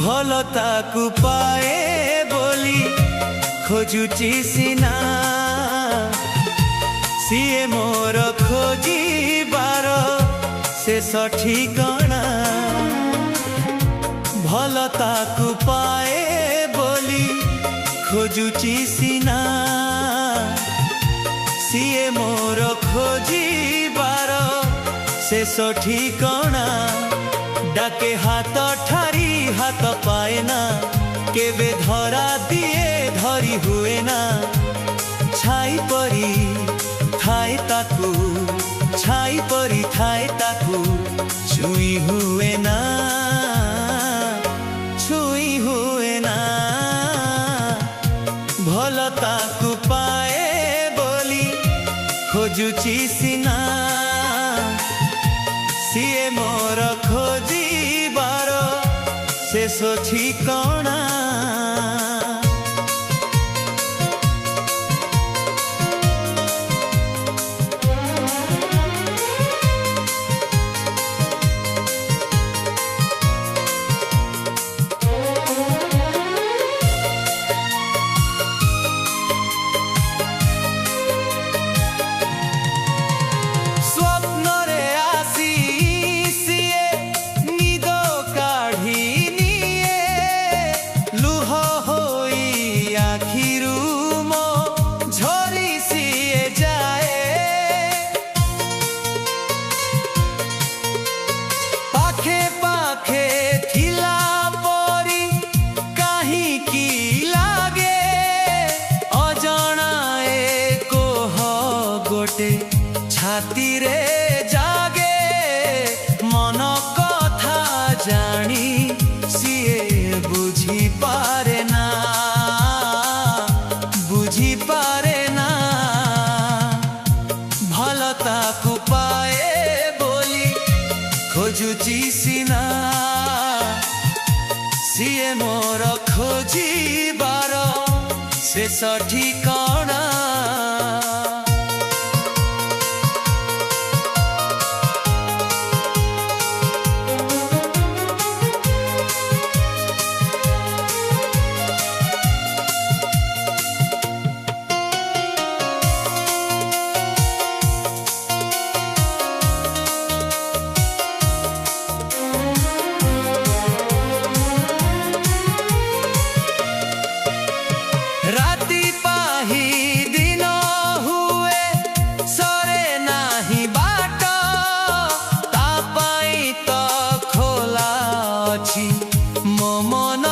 भलताकु पाए बोली खोजुची सिना सीए मोर खोजिबार शेष ठिकाना भलताकु पाए बोली खोजुची सिना सीए मोर खोजिबार शेष ठिकाना डाके हाथ ठारी हाथ पाए ना केवे धरा दिए धरी हुए ना छाई परी थाए ताकू छाई परी थाए ताकू छुई हुए ना छुई हुए ना भलताकु पाए बोली खोजुची सिना सीए मोर खोजिबार शेष ठिकाना छाती रे जागे मन कथा जानी सीए बुझी पारे ना भलताकु पाए बोली खोजुची सिना सीए मोर खोजिबार शेष ठिकाना राती पाही दिन हुए सरे नाही बाट तापाई तो खोला अछि मो मन